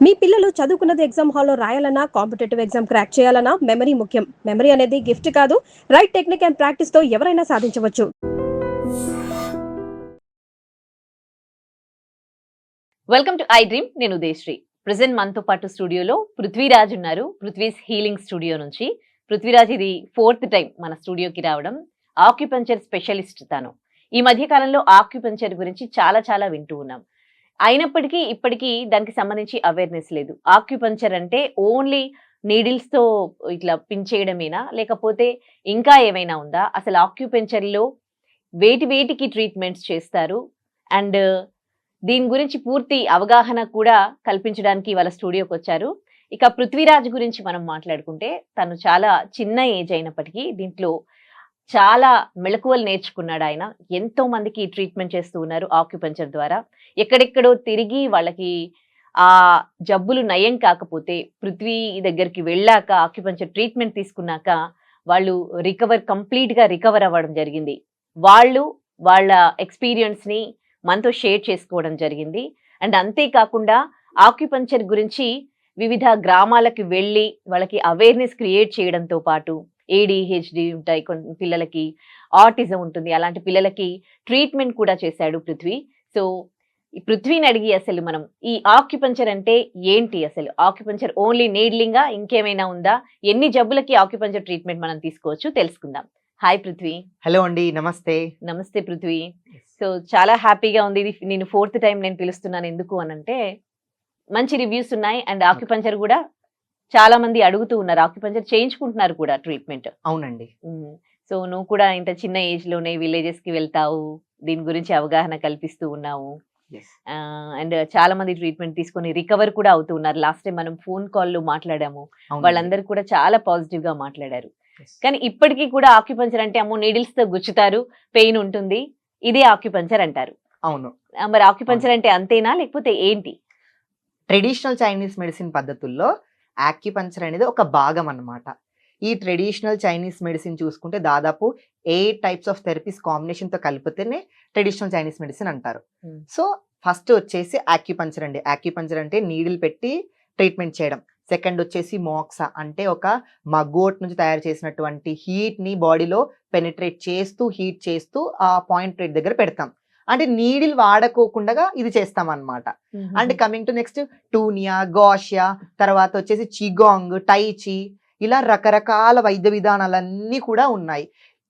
మీ పిల్లలు చదువుకున్నది ఎగ్జామ్ హాల్లో రాయాలన్నా కాంపిటేటివ్ ఎగ్జామ్ క్రాక్ చేయాలన్నా మెమరీ ముఖ్యం. మెమరీ అనేది గిఫ్ట్ కాదు, రైట్ టెక్నిక్ అండ్ ప్రాక్టీస్ తో ఎవరైనా సాధించవచ్చు. Welcome to I dream. నేను ఉదయశ్రీ. ప్రెసెంట్ మనతో పాటు స్టూడియోలో పృథ్వీరాజ్ ఉన్నారు. పృథ్వీస్ హీలింగ్ స్టూడియో నుంచి. పృథ్వీరాజ్ ఇది 4th టైం మన స్టూడియోకి రావడం. ఆక్యుపంచర్ స్పెషలిస్ట్ తను. ఈ మధ్య కాలంలో ఆక్యుపంచర్ గురించి చాలా చాలా వింటూ ఉన్నాం. అయినప్పటికీ ఇప్పటికీ దానికి సంబంధించి అవేర్నెస్ లేదు. ఆక్యుపంచర్ అంటే ఓన్లీ నీడిల్స్ తో ఇట్లా పిన్ చేయడమేనా, లేకపోతే ఇంకా ఏమైనా ఉందా? అసలు ఆక్యుపంచర్లో వేటికి ట్రీట్మెంట్స్ చేస్తారు అండ్ దీని గురించి పూర్తి అవగాహన కూడా కల్పించడానికి వాళ్ళ స్టూడియోకి వచ్చారు. ఇక పృథ్వీరాజ్ గురించి మనం మాట్లాడుకుంటే తను చాలా చిన్న ఏజ్ అయినప్పటికీ దీంట్లో చాలా మెళకువలు నేర్చుకున్నాడు ఆయన. ఎంతో మందికి ట్రీట్మెంట్ చేస్తూ ఉన్నారు ఆక్యుపంచర్ ద్వారా. ఎక్కడెక్కడో తిరిగి వాళ్ళకి ఆ జబ్బులు నయం కాకపోతే పృథ్వీ దగ్గరికి వెళ్ళాక ఆక్యుపంచర్ ట్రీట్మెంట్ తీసుకున్నాక వాళ్ళు కంప్లీట్ గా రికవర్ అవ్వడం జరిగింది. వాళ్ళు వాళ్ళ ఎక్స్పీరియన్స్ ని మనతో షేర్ చేసుకోవడం జరిగింది. అండ్ అంతేకాకుండా ఆక్యుపంచర్ గురించి వివిధ గ్రామాలకు వెళ్ళి వాళ్ళకి అవేర్నెస్ క్రియేట్ చేయడంతో పాటు ADHD ఉంటాయి, కొన్ని పిల్లలకి ఆటిజం ఉంటుంది, అలాంటి పిల్లలకి ట్రీట్మెంట్ కూడా చేశాడు పృథ్వీ. సో ఈ పృథ్వీని అడిగి అసలు మనం ఈ ఆక్యుపంచర్ అంటే ఏంటి, అసలు ఆక్యుపంచర్ ఓన్లీ నీడ్లింగా, ఇంకేమైనా ఉందా, ఎన్ని జబ్బులకి ఆక్యుపంచర్ ట్రీట్మెంట్ మనం తీసుకోవచ్చు తెలుసుకుందాం. హాయ్ పృథ్వీ. హలో అండి, నమస్తే. నమస్తే పృథ్వీ. సో చాలా హ్యాపీగా ఉంది. ఇది నేను 4th టైం నేను పిలుస్తున్నాను. ఎందుకు అనంటే మంచి రివ్యూస్ ఉన్నాయి అండ్ ఆక్యుపంచర్ కూడా చాలా మంది అడుగుతూ ఉన్నారు, ఆక్యుపంచర్ చేయించుకుంటున్నారు కూడా ట్రీట్మెంట్. అవునండి. సో నువ్వు కూడా ఇంత చిన్న ఏజ్ లోనే విలేజెస్ కి వెళ్తావు, దీని గురించి అవగాహన కల్పిస్తూ ఉన్నావు అండ్ చాలా మంది ట్రీట్మెంట్ తీసుకొని రికవర్ కూడా అవుతూ ఉన్నారు. లాస్ట్ టైం మనం ఫోన్ కాల్ లో మాట్లాడాము, వాళ్ళందరూ కూడా చాలా పాజిటివ్ గా మాట్లాడారు. కానీ ఇప్పటికీ కూడా ఆక్యుపంచర్ అంటే అమ్మో నీడిల్స్ తో గుచ్చుతారు, పెయిన్ ఉంటుంది, ఇదే ఆక్యుపంచర్ అంటారు. అవును. మరి ఆక్యుపంచర్ అంటే అంతేనా లేకపోతే ఏంటి? ట్రెడిషనల్ చైనీస్ మెడిసిన్ పద్ధతుల్లో ఆక్యుపంచర్ అనేది ఒక భాగం అన్నమాట. ఈ ట్రెడిషనల్ చైనీస్ మెడిసిన్ చూసుకుంటే దాదాపు 8 టైప్స్ ఆఫ్ థెరపీస్ కాంబినేషన్ తో కలిపితేనే ట్రెడిషనల్ చైనీస్ మెడిసిన్ అంటారు. సో ఫస్ట్ వచ్చేసి ఆక్యుపంచర్ అండి. ఆక్యుపంచర్ అంటే నీడిల్ పెట్టి ట్రీట్మెంట్ చేయడం. సెకండ్ వచ్చేసి మోక్సా అంటే ఒక మగ్గోట్ నుంచి తయారు చేసినటువంటి హీట్ ని బాడీలో పెనిట్రేట్ చేస్తూ హీట్ చేస్తూ ఆ పాయింట్ రేట్ దగ్గర పెడతాం. అంటే నీడిల్ వాడకోకుండా ఇది చేస్తాం అన్నమాట. అండ్ కమింగ్ టు నెక్స్ట్ టూనియా, గాషియా, తర్వాత వచ్చేసి చిగాంగ్, టైచి, ఇలా రకరకాల వైద్య విధానాలన్నీ కూడా ఉన్నాయి.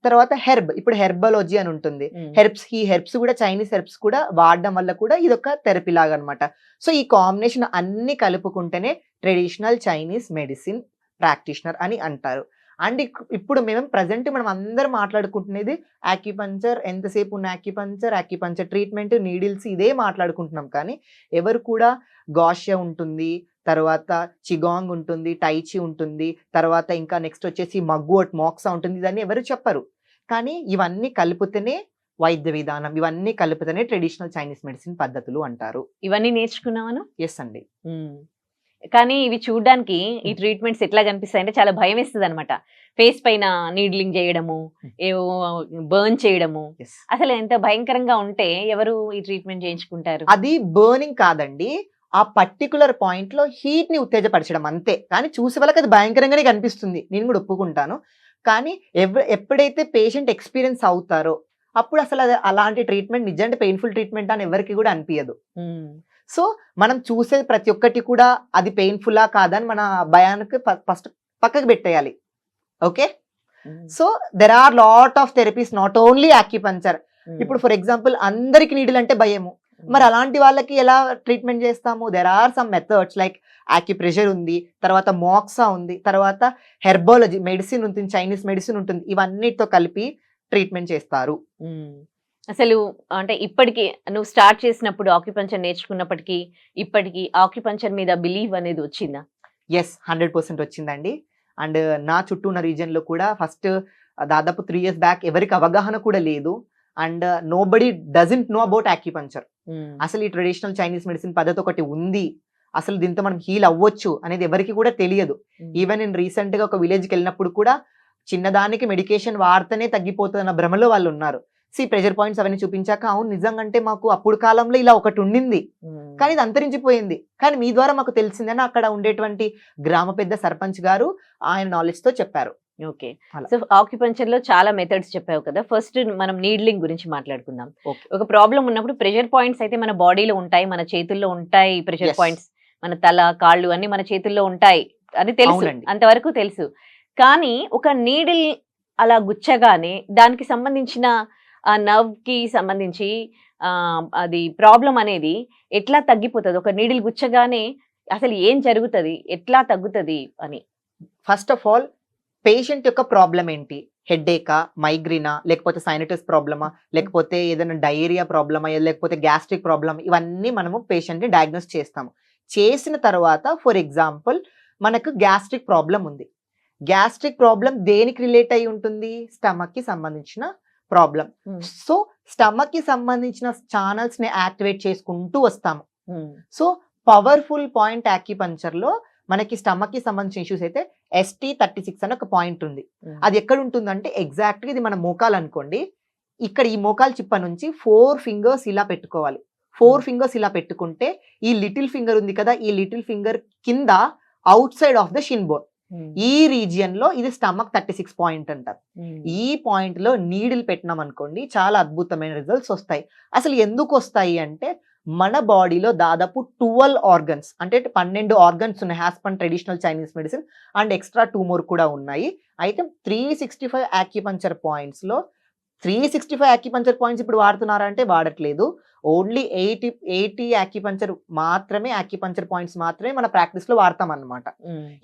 తర్వాత ఇప్పుడు హెర్బలాజీ అని ఉంటుంది. హెర్బ్స్ కూడా చైనీస్ హెర్బ్స్ కూడా వాడడం వల్ల కూడా ఇది ఒక థెరపీ లాగా అనమాట. సో ఈ కాంబినేషన్ అన్ని కలుపుకుంటేనే ట్రెడిషనల్ చైనీస్ మెడిసిన్ ప్రాక్టీషనర్ అని అంటారు. అండ్ ఇప్పుడు మనం అందరం మాట్లాడుకుంటున్నది ఆక్యుపంచర్, ఎంతసేపు ఉన్న ఆక్యుపంచర్ ట్రీట్మెంట్, నీడిల్స్, ఇదే మాట్లాడుకుంటున్నాం. కానీ ఎవరు కూడా గాషియా ఉంటుంది, తర్వాత చిగాంగ్ ఉంటుంది, టైచి ఉంటుంది, తర్వాత ఇంకా నెక్స్ట్ వచ్చేసి మగ్వోట్, మోక్సా ఉంటుంది, ఇదన్నీ ఎవరు చెప్పరు. కానీ ఇవన్నీ కలిపితేనే వైద్య విధానం, ఇవన్నీ కలిపితేనే ట్రెడిషనల్ చైనీస్ మెడిసిన్ పద్ధతులు అంటారు. ఇవన్నీ నేర్చుకున్నావను? ఎస్ అండి. కానీ ఇవి చూడడానికి ఈ ట్రీట్మెంట్స్ ఎట్లా కనిపిస్తాయి అంటే చాలా భయం వేస్తుంది అనమాట. ఫేస్ పైన నీడ్లింగ్ చేయడము, ఏవో బర్న్ చేయడము, అసలు ఎంత భయంకరంగా ఉంటే ఎవరు ఈ ట్రీట్మెంట్ చేయించుకుంటారు? అది బర్నింగ్ కాదండి, ఆ పర్టికులర్ పాయింట్ లో హీట్ ని ఉత్తేజపరచడం అంతే. కానీ చూసే వాళ్ళకి అది భయంకరంగానే కనిపిస్తుంది, నేను కూడా ఒప్పుకుంటాను. కానీ ఎప్పుడైతే పేషెంట్ ఎక్స్పీరియన్స్ అవుతారో అప్పుడు అసలు అది అలాంటి ట్రీట్మెంట్ నిజంగా పెయిన్ఫుల్ ట్రీట్మెంట్ అని ఎవరికి కూడా అనిపించదు. సో మనం చూసేది ప్రతి ఒక్కటి కూడా అది పెయిన్ఫుల్లా కాదని మన భయానికి ఫస్ట్ పక్కకు పెట్టేయాలి. Okay, so there are lot of therapies, not only acupuncture. ఇప్పుడు ఫర్ ఎగ్జాంపుల్ అందరికి నీడిల్ అంటే భయము, మరి అలాంటి వాళ్ళకి ఎలా ట్రీట్మెంట్ చేస్తాము? There are some methods like acupressure ఉంది, తర్వాత మోక్సా ఉంది, తర్వాత హెర్బాలజీ మెడిసిన్ ఉంటుంది, చైనీస్ మెడిసిన్ ఉంటుంది, ఇవన్నిటితో కలిపి ట్రీట్మెంట్ చేస్తారు. అసలు అంటే ఇప్పటికి నువ్వు స్టార్ట్ చేసినప్పుడు ఆక్యుపంచర్ నేర్చుకున్నప్పటికీ ఇప్పటికి ఆక్యుపంచర్ మీద బిలీవ్ అనేది వచ్చిందా? ఎస్, 100% వచ్చిందండి. అండ్ నా చుట్టూ ఉన్న రీజియన్ లో కూడా ఫస్ట్ దాదాపు 3 years బ్యాక్ ఎవరికి అవగాహన కూడా లేదు. And nobody doesn't know about acupuncture. అసలు ఈ ట్రెడిషనల్ చైనీస్ మెడిసిన్ పద్ధతి ఒకటి ఉంది, అసలు దీంతో మనం హీల్ అవ్వచ్చు అనేది ఎవరికి కూడా తెలియదు. ఈవెన్ నేను రీసెంట్ గా ఒక విలేజ్కి వెళ్ళినప్పుడు కూడా చిన్నదానికి మెడికేషన్ వాడితేనే తగ్గిపోతుంది అన్న భ్రమలో వాళ్ళు ఉన్నారు. ప్రెషర్ పాయింట్స్ అవన్నీ చూపించాక అవును నిజంగా అంటే మాకు అప్పుడు కాలంలో ఇలా ఒకటి ఉండింది కానీ ఇది అంతరించిపోయింది, కానీ మీ ద్వారా మాకు తెలిసిందని అక్కడ ఉండేటువంటి గ్రామ పెద్ద సర్పంచ్ గారు ఆయన నాలెడ్జ్ తో చెప్పారు. ఓకే. అలా. సో ఆక్యుపంచర్ లో చాలా మెథడ్స్ చెప్పావు కదా. ఫస్ట్ మనం నీడ్లింగ్ గురించి మాట్లాడుకుందాం. Okay. ఒక ప్రాబ్లం ఉన్నప్పుడు ప్రెషర్ పాయింట్స్ అయితే మన బాడీలో ఉంటాయి, మన చేతుల్లో ఉంటాయి. Pressure Yes. పాయింట్స్ మన తల, కాళ్ళు అన్ని మన చేతుల్లో ఉంటాయి అని తెలుసు, అవునండి. అంతవరకు తెలుసు. కానీ ఒక నీడిల్ అలా గుచ్చగానే దానికి సంబంధించిన ఆ నర్వ్ కి సంబంధించి అది ప్రాబ్లం అనేది ఎట్లా తగ్గిపోతుంది? ఒక నీడిల్ గుచ్చగానే అసలు ఏం జరుగుతుంది, ఎట్లా తగ్గుతుంది అని? ఫస్ట్ ఆఫ్ ఆల్ పేషెంట్ యొక్క ప్రాబ్లం ఏంటి? హెడ్ఏకా, మైగ్రేనా, లేకపోతే సైనటిస్ ప్రాబ్లమా, లేకపోతే ఏదైనా డయేరియా ప్రాబ్లమా, లేకపోతే గ్యాస్ట్రిక్ ప్రాబ్లమ్, ఇవన్నీ మనము పేషెంట్ని డయాగ్నోస్ చేస్తాము. చేసిన తర్వాత ఫర్ ఎగ్జాంపుల్ మనకు గ్యాస్ట్రిక్ ప్రాబ్లం ఉంది. గ్యాస్ట్రిక్ ప్రాబ్లం దేనికి రిలేట్ అయి ఉంటుంది? స్టమక్ కి సంబంధించిన ప్రాబ్లం. సో స్టమక్ కి సంబంధించిన ఛానల్స్ ని యాక్టివేట్ చేసుకుంటూ వస్తాము. సో పవర్ఫుల్ పాయింట్ యాక్యుపంక్చర్ లో మనకి స్టమక్ కి సంబంధించిన ఇష్యూస్ అయితే ST36 అని ఒక పాయింట్ ఉంది. అది ఎక్కడ ఉంటుందంటే ఎగ్జాక్ట్ గా ఇది మన మోకాలు అనుకోండి, ఇక్కడ ఈ మోకాలు చిప్ప నుంచి 4 ఫింగర్స్ ఇలా పెట్టుకోవాలి. 4 ఫింగర్స్ ఇలా పెట్టుకుంటే ఈ లిటిల్ ఫింగర్ ఉంది కదా, ఈ లిటిల్ ఫింగర్ కింద out side of the Shin bone, ఈ రీజియన్ లో ఇది స్టమక్ 36 పాయింట్ అంటారు. ఈ పాయింట్ లో నీడిల్ పెట్టినాం అనుకోండి చాలా అద్భుతమైన రిజల్ట్స్ వస్తాయి. అసలు ఎందుకు వస్తాయి అంటే మన బాడీలో దాదాపు 12 ఆర్గన్స్ అంటే 12 ఆర్గన్స్ ఉన్నాయి as per traditional Chinese medicine, and extra 2 more కూడా ఉన్నాయి. అయితే 365 యాక్యుపంక్చర్ పాయింట్స్ లో 365 యాక్యుపంక్చర్ పాయింట్స్ ఇప్పుడు వాడుతున్నారా అంటే వాడట్లేదు. ఓన్లీ 80 యాక్యుపంక్చర్ మాత్రమే, యాక్యుపంక్చర్ పాయింట్స్ మాత్రమే మన ప్రాక్టీస్ లో వాడతాం అన్నమాట.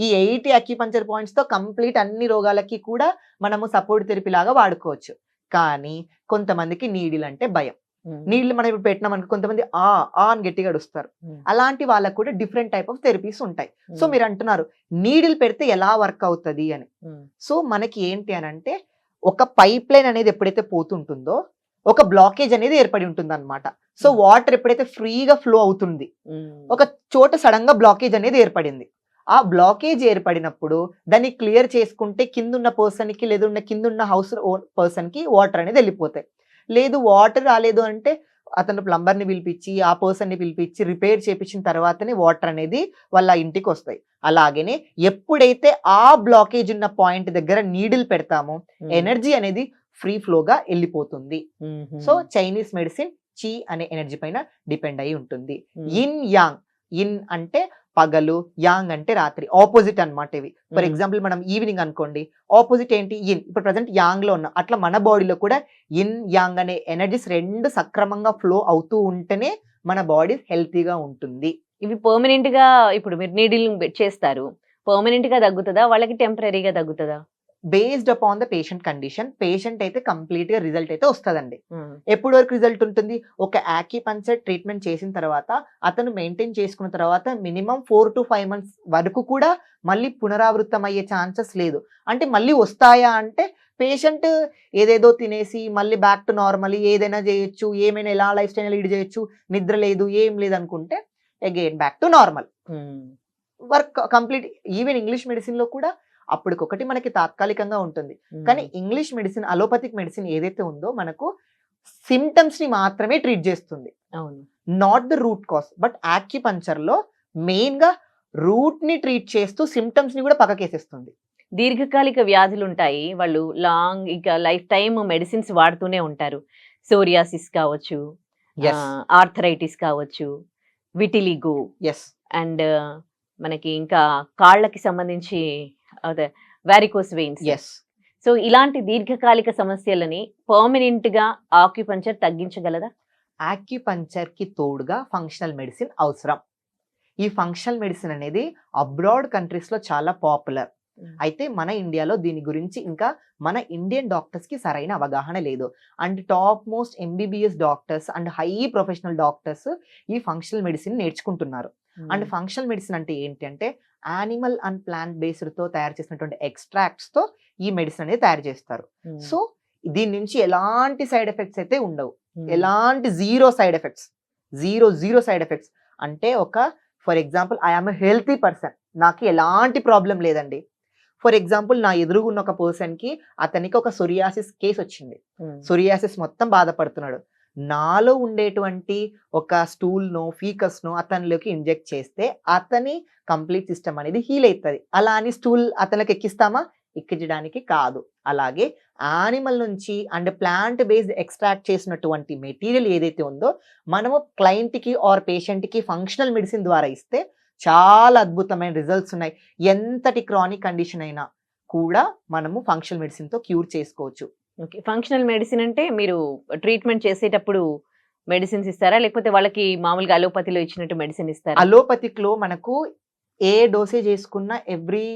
ఈ 80 యాక్యుపంక్చర్ పాయింట్స్ తో కంప్లీట్ అన్ని రోగాలకి కూడా మనము సపోర్ట్ థెరపీ లాగా వాడుకోవచ్చు. కానీ కొంతమందికి నీడిల్ అంటే భయం. నీళ్ళు మనం ఇప్పుడు పెట్టినాం అనుకో కొంతమంది అని గట్టిగా అడుస్తారు. అలాంటి వాళ్ళకు కూడా డిఫరెంట్ టైప్ ఆఫ్ థెరపీస్ ఉంటాయి. సో మీరు అంటున్నారు నీడిల్ పెడితే ఎలా వర్క్ అవుతుంది అని. సో మనకి ఏంటి అని అంటే ఒక పైప్ లైన్ అనేది ఎప్పుడైతే పోతుంటుందో ఒక బ్లాకేజ్ అనేది ఏర్పడి ఉంటుంది అనమాట. సో వాటర్ ఎప్పుడైతే ఫ్రీగా ఫ్లో అవుతుంది, ఒక చోట సడన్ గా బ్లాకేజ్ అనేది ఏర్పడింది. ఆ బ్లాకేజ్ ఏర్పడినప్పుడు దాన్ని క్లియర్ చేసుకుంటే కిందున్న పర్సన్ కి లేదా కిందున్న హౌస్ పర్సన్ కి వాటర్ అనేది వెళ్ళిపోతాయి. లేదు వాటర్ రాలేదు అంటే అతను ప్లంబర్ ని పిలిపించి ఆ పర్సన్ ని పిలిపించి రిపేర్ చేపించిన తర్వాతనే వాటర్ అనేది వాళ్ళ ఇంటికి వస్తాయి. అలాగనే ఎప్పుడైతే ఆ బ్లాకేజ్ ఉన్న పాయింట్ దగ్గర నీడిల్ పెడతామో ఎనర్జీ అనేది ఫ్రీ ఫ్లోగా వెళ్ళిపోతుంది. సో చైనీస్ మెడిసిన్ చి అనే ఎనర్జీ పైన డిపెండ్ అయి ఉంటుంది. ఇన్ యాంగ్, ఇన్ అంటే పగలు, యాంగ్ అంటే రాత్రి, ఆపోజిట్ అన్నమాట ఇవి. ఫర్ ఎగ్జాంపుల్ మనం ఈవినింగ్ అనుకోండి, ఆపోజిట్ ఏంటి ఇన్. ఇప్పుడు ప్రజెంట్ యాంగ్ లో ఉన్నాం, అట్లా మన బాడీలో కూడా ఇన్ యాంగ్ అనే ఎనర్జీస్ రెండు సక్రమంగా ఫ్లో అవుతూ ఉంటేనే మన బాడీ హెల్తీగా ఉంటుంది. ఇవి పర్మనెంట్ గా ఇప్పుడు మీరు నీడిల్ చేస్తారు, పర్మనెంట్ గా తగ్గుతుందా, వాళ్ళకి టెంపరీగా తగ్గుతుందా? Based upon the patient condition. Patient అయితే కంప్లీట్ గా రిజల్ట్ అయితే వస్తుందండి. ఎప్పటి వరకు రిజల్ట్ ఉంటుంది? ఒక యాక్యుపంక్చర్ ట్రీట్మెంట్ చేసిన తర్వాత అతను మెయింటైన్ చేసుకున్న తర్వాత మినిమం 4 to 5 months వరకు కూడా మళ్ళీ పునరావృతం అయ్యే ఛాన్సెస్ లేదు. అంటే మళ్ళీ వస్తాయా అంటే పేషెంట్ ఏదేదో తినేసి మళ్ళీ బ్యాక్ టు నార్మల్ ఏదైనా చేయొచ్చు, ఏమైనా ఎలా లైఫ్ స్టైల్ లీడ్ చేయొచ్చు, నిద్ర లేదు ఏం లేదు అనుకుంటే again back to normal work complete. Even English medicine లో కూడా అప్పటికొకటి మనకి తాత్కాలికంగా ఉంటుంది. కానీ ఇంగ్లీష్ మెడిసిన్, అలోపతిక్ మెడిసిన్ ఏదైతే ఉందో మనకు సిమ్టమ్స్ ని మాత్రమే ట్రీట్ చేస్తుంది, not the root cause. But acupuncture లో మెయిన్ గా రూట్ ని ట్రీట్ చేస్తూ సిమ్టమ్స్ ని కూడా పక్కకేసేస్తుంది. దీర్ఘకాలిక వ్యాధులు ఉంటాయి, వాళ్ళు లాంగ్ ఇక లైఫ్ టైమ్ మెడిసిన్స్ వాడుతూనే ఉంటారు. సోరియాసిస్ కావచ్చు, ఆర్థరైటిస్ కావచ్చు, విటిలిగో, అండ్ మనకి ఇంకా కాళ్ళకి సంబంధించి అదే వారికోస్ వెయిన్స్. సో ఇలాంటి దీర్ఘకాలిక సమస్యలని పర్మనెంట్ గా ఆక్యుపంక్చర్ తగ్గించగలదా? ఆక్యుపంక్చర్ కి తోడుగా ఫంక్షనల్ మెడిసిన్ అవసరం. ఈ ఫంక్షనల్ మెడిసిన్ అనేది అబ్రాడ్ కంట్రీస్ లో చాలా పాపులర్. అయితే మన ఇండియాలో దీని గురించి ఇంకా మన ఇండియన్ డాక్టర్స్ కి సరైన అవగాహన లేదు. And top most MBBS doctors and high professional doctors ఈ ఫంక్షనల్ మెడిసిన్ నేర్చుకుంటున్నారు. అండ్ ఫంక్షనల్ మెడిసిన్ అంటే ఏంటి అంటే యానిమల్ అండ్ ప్లాంట్ బేస్డ్ తో తయారు చేసినటువంటి ఎక్స్ట్రాక్ట్స్ తో ఈ మెడిసిన్ అనేది తయారు చేస్తారు. సో దీని నుంచి ఎలాంటి సైడ్ ఎఫెక్ట్స్ అయితే ఉండవు, ఎలాంటి జీరో సైడ్ ఎఫెక్ట్స్. అంటే ఒక for example I am a healthy person, నాకు ఎలాంటి ప్రాబ్లం లేదండి. ఫర్ ఎగ్జాంపుల్ నా ఎదురుగున్న ఒక పర్సన్ కి అతనికి ఒక సొరియాసిస్ కేసు వచ్చింది. సొరియాసిస్ మొత్తం బాధపడుతున్నాడు. నాలో ఉండేటువంటి ఒక స్టూల్‌నో, ఫీకస్‌నో అతనిలోకి ఇంజెక్ట్ చేస్తే అతని కంప్లీట్ సిస్టమ్ అనేది హీల్ అయితది. అలా అని స్టూల్ అతనికి ఎక్కిస్తామా? ఎక్కించడానికి కాదు. అలాగే యానిమల్ నుంచి అండ్ ప్లాంట్ బేస్డ్ ఎక్స్ట్రాక్ట్ చేసినటువంటి మెటీరియల్ ఏదైతే ఉందో మనము క్లయింట్‌కి ఆర్ పేషెంట్‌కి ఫంక్షనల్ మెడిసిన్ ద్వారా ఇస్తే చాలా అద్భుతమైన రిజల్ట్స్ ఉన్నాయి. ఎంతటి క్రానిక్ కండిషన్ అయినా కూడా మనము ఫంక్షనల్ మెడిసిన్‌తో క్యూర్ చేసుకోవచ్చు. ఓకే. ఫంక్షనల్ మెడిసిన్ అంటే మీరు ట్రీట్మెంట్ చేసేటప్పుడు మెడిసిన్స్ ఇస్తారా? లేకపోతే వాళ్ళకి మామూలుగా అలోపతిలో ఇచ్చినట్టు మెడిసిన్ ఇస్తారా? అలోపతిక్‌లో మనకు ఏ డోసేజ్ చేసుకున్న every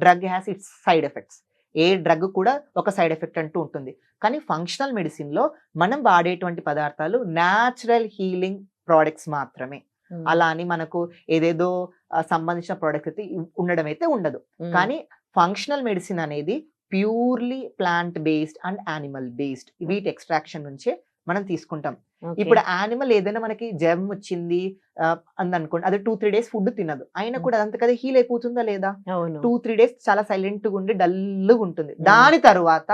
drug has its side effects. A drug కూడా ఒక సైడ్ ఎఫెక్ట్ అంటూ ఉంటుంది. కానీ ఫంక్షనల్ మెడిసిన్‌లో మనం వాడేటువంటి పదార్థాలు న్యాచురల్ హీలింగ్ ప్రొడక్ట్స్ మాత్రమే. అలా అని మనకు ఏదేదో సంబంధించిన ప్రొడక్ట్ అయితే ఉండడం అయితే ఉండదు. కానీ ఫంక్షనల్ మెడిసిన్ అనేది purely plant based and animal based వీటి ఎక్స్ట్రాక్షన్ నుంచే మనం తీసుకుంటాం. ఇప్పుడు యానిమల్ ఏదైనా మనకి జ్వరం వచ్చింది అందనుకోండి, అది 2-3 days ఫుడ్ తినదు, అయినా కూడా అదంతా కదా హీల్ అయిపోతుందా లేదా? 2-3 days చాలా సైలెంట్ గా ఉండి డల్గా ఉంటుంది. దాని తర్వాత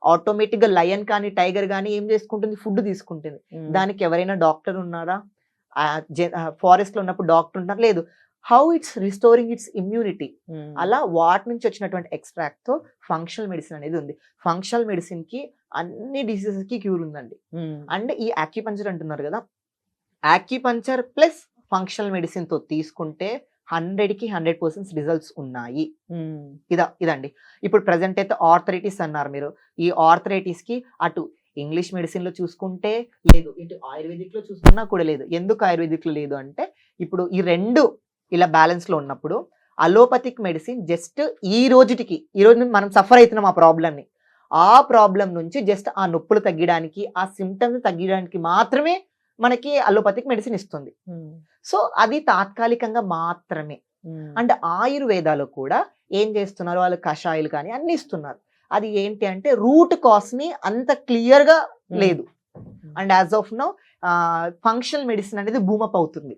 ఆటోమేటిక్ గా లయన్ కానీ టైగర్ కానీ ఏం చేసుకుంటుంది? ఫుడ్ తీసుకుంటుంది. దానికి ఎవరైనా డాక్టర్ ఉన్నారా? ఫారెస్ట్ లో ఉన్నప్పుడు డాక్టర్ ఉంటారు? లేదు. How it's restoring it's immunity. అలా వాటి నుంచి వచ్చినటువంటి ఎక్స్ట్రాక్ట్ తో ఫంక్షనల్ మెడిసిన్ అనేది ఉంది. ఫంక్షనల్ మెడిసిన్ కి అన్ని డిసీజెస్ కి క్యూర్ ఉందండి. అండ్ ఈ యాక్యుపంచర్ అంటున్నారు కదా, యాక్యుపంచర్ ప్లస్ ఫంక్షనల్ మెడిసిన్ తో తీసుకుంటే 100కి 100% రిజల్ట్స్ ఉన్నాయి. ఇదండి. ఇప్పుడు ప్రెసెంట్ అయితే ఆర్థరైటిస్ అన్నారు మీరు. ఈ ఆర్థరైటిస్ కి అటు ఇంగ్లీష్ మెడిసిన్ లో చూసుకుంటే లేదు, ఇటు ఆయుర్వేదిక్ లో చూసుకున్నా కూడా లేదు. ఎందుకు ఆయుర్వేదిక్ లో లేదు అంటే ఇప్పుడు ఈ రెండు ఇలా బ్యాలెన్స్ లో ఉన్నప్పుడు అలోపతిక్ మెడిసిన్ జస్ట్ ఈ రోజు మనం సఫర్ అవుతున్నాం ఆ ప్రాబ్లమ్ని, ఆ ప్రాబ్లం నుంచి జస్ట్ ఆ నొప్పులు తగ్గడానికి, ఆ సిమ్టమ్స్ తగ్గడానికి మాత్రమే మనకి అలోపతిక్ మెడిసిన్ ఇస్తుంది. సో అది తాత్కాలికంగా మాత్రమే. అండ్ ఆయుర్వేదాలో కూడా ఏం చేస్తున్నారు వాళ్ళు? కషాయాలు కానీ అన్ని ఇస్తున్నారు. అది ఏంటి అంటే రూట్ కాస్ ని అంత క్లియర్ గా లేదు. And as of now functional medicine అనేది బూమప్ అవుతుంది.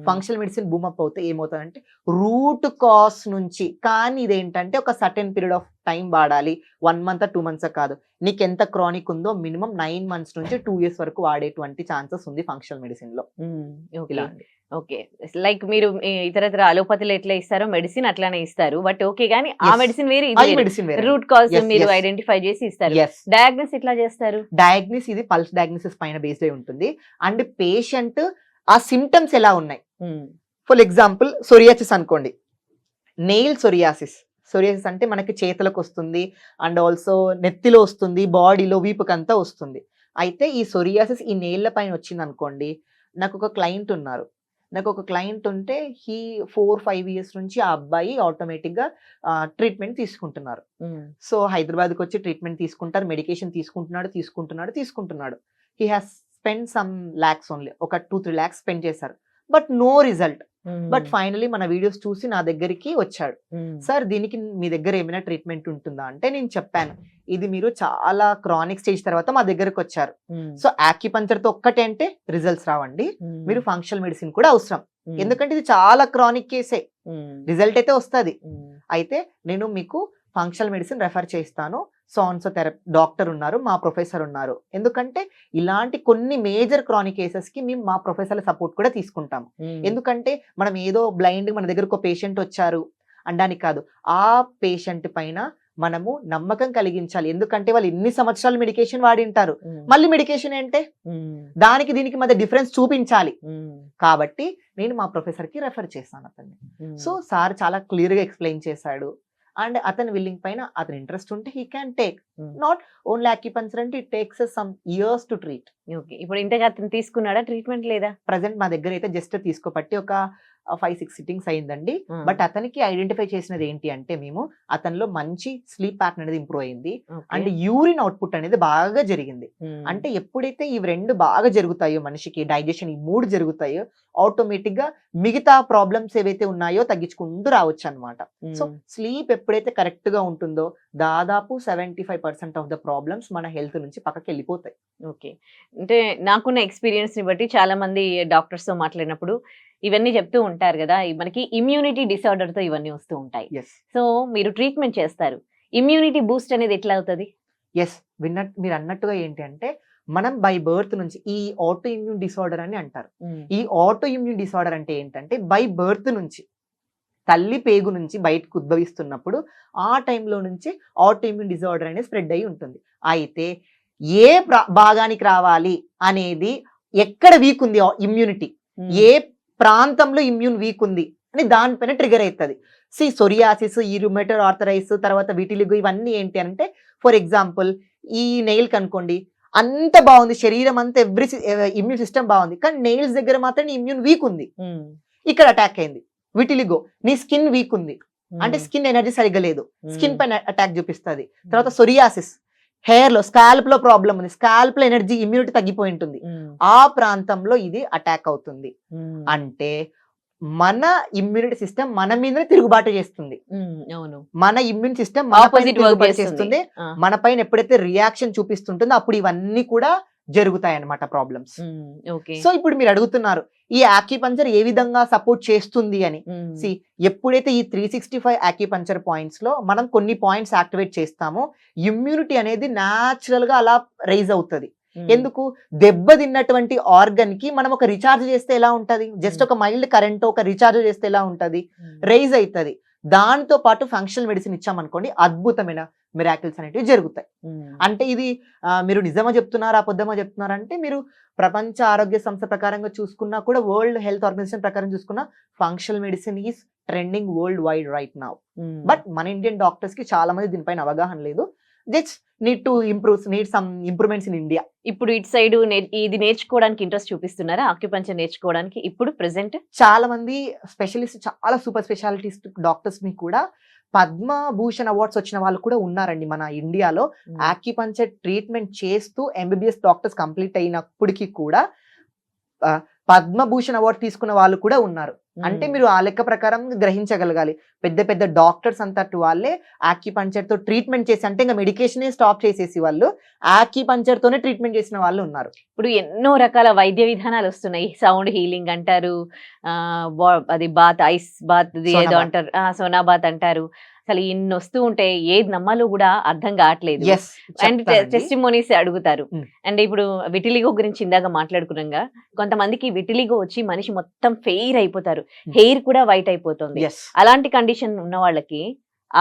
ఫంక్షనల్ మెడిసిన్ బూమప్ అవుతే ఏమవుతుందంటే రూట్ కాస్ నుంచి, కానీ ఇదేంటంటే ఒక సర్టెన్ పీరియడ్ ఆఫ్ టైం వాడాలి. 1 month 2 months కాదు. నీకు ఎంత క్రానిక్ ఉందో మినిమం 9 months నుంచి 2 years వరకు వాడేటువంటి ఛాన్సెస్ ఉంది ఫంక్షనల్ మెడిసిన్ లో. ఇలా ఓకే. లైక్ మీరు ఇతరత్ర అలోపతిలో ఎట్లా ఇస్తారో మెడిసిన్ అట్లానే ఇస్తారు. బట్ ఓకే, కానీ ఆ మెడిసిన్ వేరే, మెడిసిన్ రూట్ కాజ్ మీరు ఐడెంటిఫై చేసి ఇస్తారు. డయాగ్నోస్ ఎట్లా చేస్తారు? డయాగ్నోస్ ఇది పల్స్ డయాగ్నోసిస్ పైన బేస్డ్ అయి ఉంటుంది. అండ్ పేషెంట్ ఆ సిమ్టమ్స్ ఎలా ఉన్నాయి, ఫర్ ఎగ్జాంపుల్ సొరియాసిస్ అనుకోండి, నెయిల్ సొరియాసిస్. సొరియాసిస్ అంటే మనకి చేతులకు వస్తుంది అండ్ ఆల్సో నెత్తిలో వస్తుంది, బాడీలో వీపుకంతా వస్తుంది. అయితే ఈ సొరియాసిస్ ఈ నెయిళ్ళ పైన వచ్చింది అనుకోండి. నాకు ఒక క్లయింట్ ఉంటే 4-5 years నుంచి ఆ అబ్బాయి ఆటోమేటిక్ గా ట్రీట్మెంట్ తీసుకుంటున్నారు. సో హైదరాబాద్కి వచ్చి ట్రీట్మెంట్ తీసుకుంటారు, మెడికేషన్ తీసుకుంటున్నాడు. He has spend some lakhs only, ఒక 2-3 lakhs స్పెండ్ చేశారు. But no result. But finally మన వీడియోస్ చూసి నా దగ్గరికి వచ్చాడు. సార్ దీనికి మీ దగ్గర ఏమైనా ట్రీట్మెంట్ ఉంటుందా అంటే నేను చెప్పాను, ఇది మీరు చాలా క్రానిక్ స్టేజ్ తర్వాత మా దగ్గరకు వచ్చారు. సో యాక్యుపంచర్ తో ఒక్కటే అంటే రిజల్ట్స్ రావండి, మీరు ఫంక్షనల్ మెడిసిన్ కూడా అవసరం. ఎందుకంటే ఇది చాలా క్రానిక్ కేసే, రిజల్ట్ అయితే వస్తుంది. అయితే నేను మీకు ఫంక్షనల్ మెడిసిన్ రెఫర్ చేస్తాను, సో థెరపీ డాక్టర్ ఉన్నారు, మా ప్రొఫెసర్ ఉన్నారు. ఎందుకంటే ఇలాంటి కొన్ని మేజర్ క్రానిక్ కేసెస్ కి మేము మా ప్రొఫెసర్ల సపోర్ట్ కూడా తీసుకుంటాం. ఎందుకంటే మనం ఏదో బ్లైండ్ మన దగ్గరకు ఒక పేషెంట్ వచ్చారు అనడానికి కాదు, ఆ పేషెంట్ పైన మనము నమ్మకం కలిగించాలి. ఎందుకంటే వాళ్ళు ఎన్ని సంవత్సరాలు మెడికేషన్ వాడింటారు, మళ్ళీ మెడికేషన్ ఏంటే దానికి దీనికి మధ్య డిఫరెన్స్ చూపించాలి. కాబట్టి నేను మా ప్రొఫెసర్ కి రెఫర్ చేస్తాను అతన్ని. సో సార్ చాలా క్లియర్ గా ఎక్స్ప్లెయిన్ చేశాడు. అండ్ అతని విల్లింగ్ పైన అతని ఇంట్రెస్ట్ ఉంటే he can take, not only acupuncture అంటే it takes some years to treat. Okay. ఇప్పుడు ఇంతగా అతను తీసుకున్నాడా ట్రీట్మెంట్ లేదా? ప్రజెంట్ మా దగ్గర అయితే జస్ట్ తీసుకోబట్టి ఒక 5-6 సిట్టింగ్స్ అయిందండి. బట్ అతనికి ఐడెంటిఫై చేసినది ఏంటి అంటే మేము అతనిలో మంచి స్లీప్ ప్యాటర్న్ అనేది ఇంప్రూవ్ అయింది అండ్ యూరిన్ అవుట్పుట్ అనేది బాగా జరిగింది. అంటే ఎప్పుడైతే ఈ 2 బాగా జరుగుతాయో, మనిషికి డైజెషన్ ఈ 3 జరుగుతాయో, ఆటోమేటిక్ గా మిగతా ప్రాబ్లమ్స్ ఏవైతే ఉన్నాయో తగ్గించుకుంటూ రావచ్చు అనమాట. సో స్లీప్ ఎప్పుడైతే కరెక్ట్ గా ఉంటుందో దాదాపు 75% ఆఫ్ ద ప్రాబ్లమ్స్ మన హెల్త్ నుంచి పక్కకి వెళ్ళిపోతాయి. ఓకే. అంటే నాకున్న ఎక్స్పీరియన్స్ ని బట్టి చాలా మంది డాక్టర్స్ తో మాట్లాడినప్పుడు ఇవన్నీ చెప్తూ ఉంటారు కదా, మనకి ఇమ్యూనిటీ డిసార్డర్ తో ఇవన్నీ వస్తూ ఉంటాయి. ఎస్ సో మీరు ట్రీట్మెంట్ చేస్తారు, ఇమ్యూనిటీ బూస్ట్ అనేది ఎట్లా అవుతుంది? ఎస్ మీరు అన్నట్టుగా ఏంటి అంటే మనం బై బర్త్ నుంచి ఈ ఆటో ఇమ్యూన్ డిసార్డర్ అని అంటారు. ఈ ఆటో ఇమ్యూన్ డిసార్డర్ అంటే ఏంటంటే బై బర్త్ నుంచి తల్లి పేగు నుంచి బయటకు ఉద్భవిస్తున్నప్పుడు ఆ టైంలో నుంచి ఆటో ఇమ్యూన్ డిసార్డర్ అనేది స్ప్రెడ్ అయి ఉంటుంది. అయితే ఏ భాగానికి రావాలి అనేది, ఎక్కడ వీక్ ఉంది ఇమ్యూనిటీ, ఏ ప్రాంతంలో ఇమ్యూన్ వీక్ ఉంది అని దానిపైన ట్రిగర్ అవుతుంది. సొరియాసిస్, ఈ రుమేటోయిడ్ ఆర్థరైటిస్, తర్వాత విటిలిగో, ఇవన్నీ ఏంటి అంటే ఫర్ ఎగ్జాంపుల్ ఈ నెయిల్ కనుకోండి, అంత బాగుంది శరీరం అంతా, ఇమ్యూన్ సిస్టమ్ బాగుంది, కానీ నెయిల్స్ దగ్గర మాత్రం ఇమ్యూన్ వీక్ ఉంది, ఇక్కడ అటాక్ అయింది. విటిలిగో, నీ స్కిన్ వీక్ ఉంది అంటే స్కిన్ ఎనర్జీ సరిగ్గా లేదు, స్కిన్ పైన అటాక్ చూపిస్తుంది. తర్వాత సొరియాసిస్, హెయిర్ లో స్కాల్ప్ లో ప్రాబ్లం ఉంది, స్కాల్ప్ లో ఎనర్జీ ఇమ్యూనిటీ తగ్గిపోయి ఉంటుంది, ఆ ప్రాంతంలో ఇది అటాక్ అవుతుంది. అంటే మన ఇమ్యూనిటీ సిస్టమ్ మన మీదనే తిరుగుబాటు చేస్తుంది. మన ఇమ్యూన్ సిస్టమ్ మన పైన తిరుగుబాటు చేస్తుంది. మన పైన ఎప్పుడైతే రియాక్షన్ చూపిస్తుంటుందో అప్పుడు ఇవన్నీ కూడా జరుగుతాయి అన్నమాట ప్రాబ్లమ్స్. సో ఇప్పుడు మీరు అడుగుతున్నారు ఈ యాక్యుపంచర్ ఏ విధంగా సపోర్ట్ చేస్తుంది అని. ఎప్పుడైతే ఈ 365 యాక్యుపంచర్ పాయింట్స్ లో మనం కొన్ని పాయింట్స్ యాక్టివేట్ చేస్తామో ఇమ్యూనిటీ అనేది న్యాచురల్ గా అలా రైజ్ అవుతుంది. ఎందుకు? దెబ్బ తిన్నటువంటి ఆర్గన్ కి మనం ఒక రీఛార్జ్ చేస్తే ఎలా ఉంటది, జస్ట్ ఒక మైల్డ్ కరెంట్ ఒక రీఛార్జ్ చేస్తే ఎలా ఉంటది, రైజ్ అవుతుంది. దాంతో పాటు ఫంక్షనల్ మెడిసిన్ ఇచ్చామనుకోండి, అద్భుతమైన మిరాకిల్స్ అనేటివి జరుగుతాయి. అంటే ఇది మీరు నిజమా చెప్తున్నారా అబద్ధమా చెప్తున్నారా అంటే, మీరు ప్రపంచ ఆరోగ్య సంస్థ ప్రకారంగా చూసుకున్నా కూడా, వరల్డ్ హెల్త్ ఆర్గనైజేషన్ ప్రకారం చూసుకున్నా, functional medicine is trending world wide right now. But మన ఇండియన్ డాక్టర్స్ కి చాలా మంది దీనిపైన అవగాహన లేదు. Just need some improvements in India. ఇప్పుడు ఇటు సైడ్ ఇది నేర్చుకోవడానికి ఇంట్రెస్ట్ చూపిస్తున్నారా, ఆక్యుపంచర్ నేర్చుకోవడానికి? ఇప్పుడు ప్రెసెంట్ చాలా మంది స్పెషలిస్ట్, చాలా సూపర్ స్పెషాలిటీస్ట్ డాక్టర్స్ ని కూడా పద్మభూషణ్ అవార్డ్స్ వచ్చిన వాళ్ళు కూడా ఉన్నారండి మన ఇండియాలో. ఆక్యుపంచర్ ట్రీట్మెంట్ చేస్తూ ఎంబీబీఎస్ డాక్టర్స్ కంప్లీట్ అయినప్పటికీ కూడా పద్మభూషణ్ అవార్డు తీసుకున్న వాళ్ళు కూడా ఉన్నారు. అంటే మీరు ఆ లెక్క ప్రకారం గ్రహించగలగాలి, పెద్ద పెద్ద డాక్టర్స్ అంతటి వాళ్ళే ఆక్యుపంచర్ తో ట్రీట్మెంట్ చేసి, అంటే ఇంకా మెడికేషన్ స్టాప్ చేసేసి వాళ్ళు ఆక్యుపంచర్ తోనే ట్రీట్మెంట్ చేసిన వాళ్ళు ఉన్నారు. ఇప్పుడు ఎన్నో రకాల వైద్య విధానాలు వస్తున్నాయి. సౌండ్ హీలింగ్ అంటారు, అది బాత్, ఐస్ బాత్ ఏదో అంటారు, సోనా బాత్ అంటారు. అసలు ఇన్ని వస్తూ ఉంటే ఏది నమ్మాలో కూడా అర్థం కావట్లేదు. అండ్ టెస్టిమోనీస్ అడుగుతారు. అండ్ ఇప్పుడు విటిలిగో గురించి ఇందాక మాట్లాడుకున్నాగా, కొంతమందికి విటిలిగో వచ్చి మనిషి మొత్తం ఫెయిర్ అయిపోతారు, హెయిర్ కూడా వైట్ అయిపోతుంది. అలాంటి కండిషన్ ఉన్న వాళ్ళకి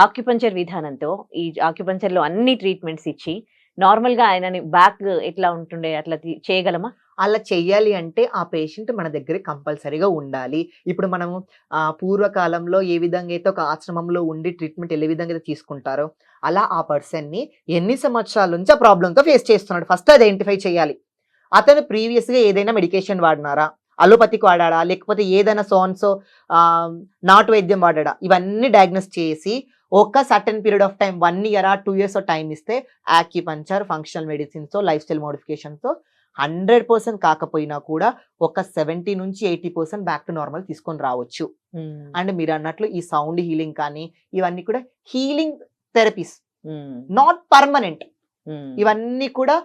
ఆక్యుపంచర్ విధానంతో, ఈ ఆక్యుపంచర్ లో అన్ని ట్రీట్మెంట్స్ ఇచ్చి నార్మల్ గా ఆయనని బ్యాక్ ఎట్లా ఉంటుండే అట్లా చేయగలమా? అలా చెయ్యాలి అంటే ఆ పేషెంట్ మన దగ్గర కంపల్సరీగా ఉండాలి. ఇప్పుడు మనము పూర్వకాలంలో ఏ విధంగా అయితే ఒక ఆశ్రమంలో ఉండి ట్రీట్మెంట్ ఏ విధంగా అయితే తీసుకుంటారో, అలా ఆ పర్సన్ ని ఎన్ని సంవత్సరాల నుంచి ఆ ప్రాబ్లంతో ఫేస్ చేస్తున్నాడు ఫస్ట్ ఐడెంటిఫై చేయాలి. అతను ప్రీవియస్ గా ఏదైనా మెడికేషన్ వాడినారా, అలోపతికి వాడా, లేకపోతే ఏదైనా సోన్సో నాటు వైద్యం వాడా, ఇవన్నీ డయాగ్నోస్ చేసి ఒక certain period of time 1 year 2 years time ఇస్తే acupuncture, functional medicines, life style modifications 100% కాకపోయినా కూడా ఒక 70 నుంచి 80% బ్యాక్ టు నార్మల్ తీసుకొని రావచ్చు. అండ్ మీరు అన్నట్లు ఈ సౌండ్ హీలింగ్ కానీ ఇవన్నీ కూడా హీలింగ్ థెరపీస్, నాట్ పర్మనెంట్. ఇవన్నీ కూడా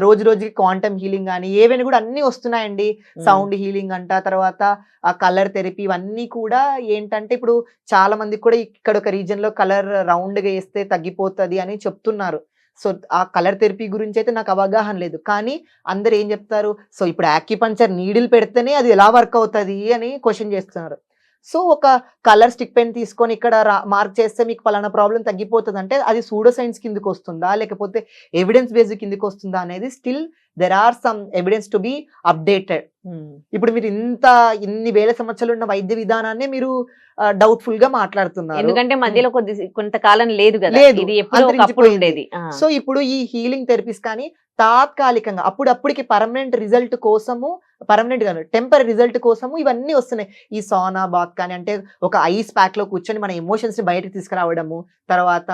రోజు రోజుకి క్వాంటమ్ హీలింగ్ కానీ ఏవైనా కూడా అన్ని వస్తున్నాయండి. సౌండ్ హీలింగ్ అంట, తర్వాత ఆ కలర్ థెరపీ, ఇవన్నీ కూడా ఏంటంటే ఇప్పుడు చాలా మందికి కూడా ఇక్కడ ఒక రీజన్ లో కలర్ రౌండ్ గా వేస్తే తగ్గిపోతుంది అని చెప్తున్నారు. సో ఆ కలర్ థెరపీ గురించి అయితే నాకు అవగాహన లేదు, కానీ అందరు ఏం చెప్తారు, సో ఇప్పుడు ఆక్యుపంచర్ నీడిల్ పెడితేనే అది ఎలా వర్క్ అవుతుంది అని క్వశ్చన్ చేస్తున్నారు. సో ఒక కలర్ స్టిక్ పెన్ తీసుకొని ఇక్కడ మార్క్ చేస్తే మీకు పలానా ప్రాబ్లం తగ్గిపోతుంది అంటే అది సూడో సైన్స్ కిందకి వస్తుందా, లేకపోతే ఎవిడెన్స్ బేస్డ్ కిందకి వస్తుందా అనేది still there are some evidence to be updated. ఇప్పుడు మీరు ఇన్ని వేల సంవత్సరాలు ఉన్న వైద్య విధానాన్ని మీరు డౌట్ఫుల్ గా మాట్లాడుతున్నారు, ఎందుకంటే మధ్యలో కొంతకాలం లేదు కదా, ఇది ఎప్పుడో ఒకప్పుడు ఉండేది. సో ఇప్పుడు ఈ హీలింగ్ థెరపీస్ కానీ తాత్కాలికంగా అప్పుడప్పటికి పర్మనెంట్ రిజల్ట్ కోసము, పర్మనెంట్ గా టెంపరీ రిజల్ట్ కోసము ఇవన్నీ వస్తున్నాయి. ఈ సోనా బాత్ కానీ, అంటే ఒక ఐస్ ప్యాక్ లో కూర్చొని మన ఎమోషన్స్ ని బయటకు తీసుకురావడము, తర్వాత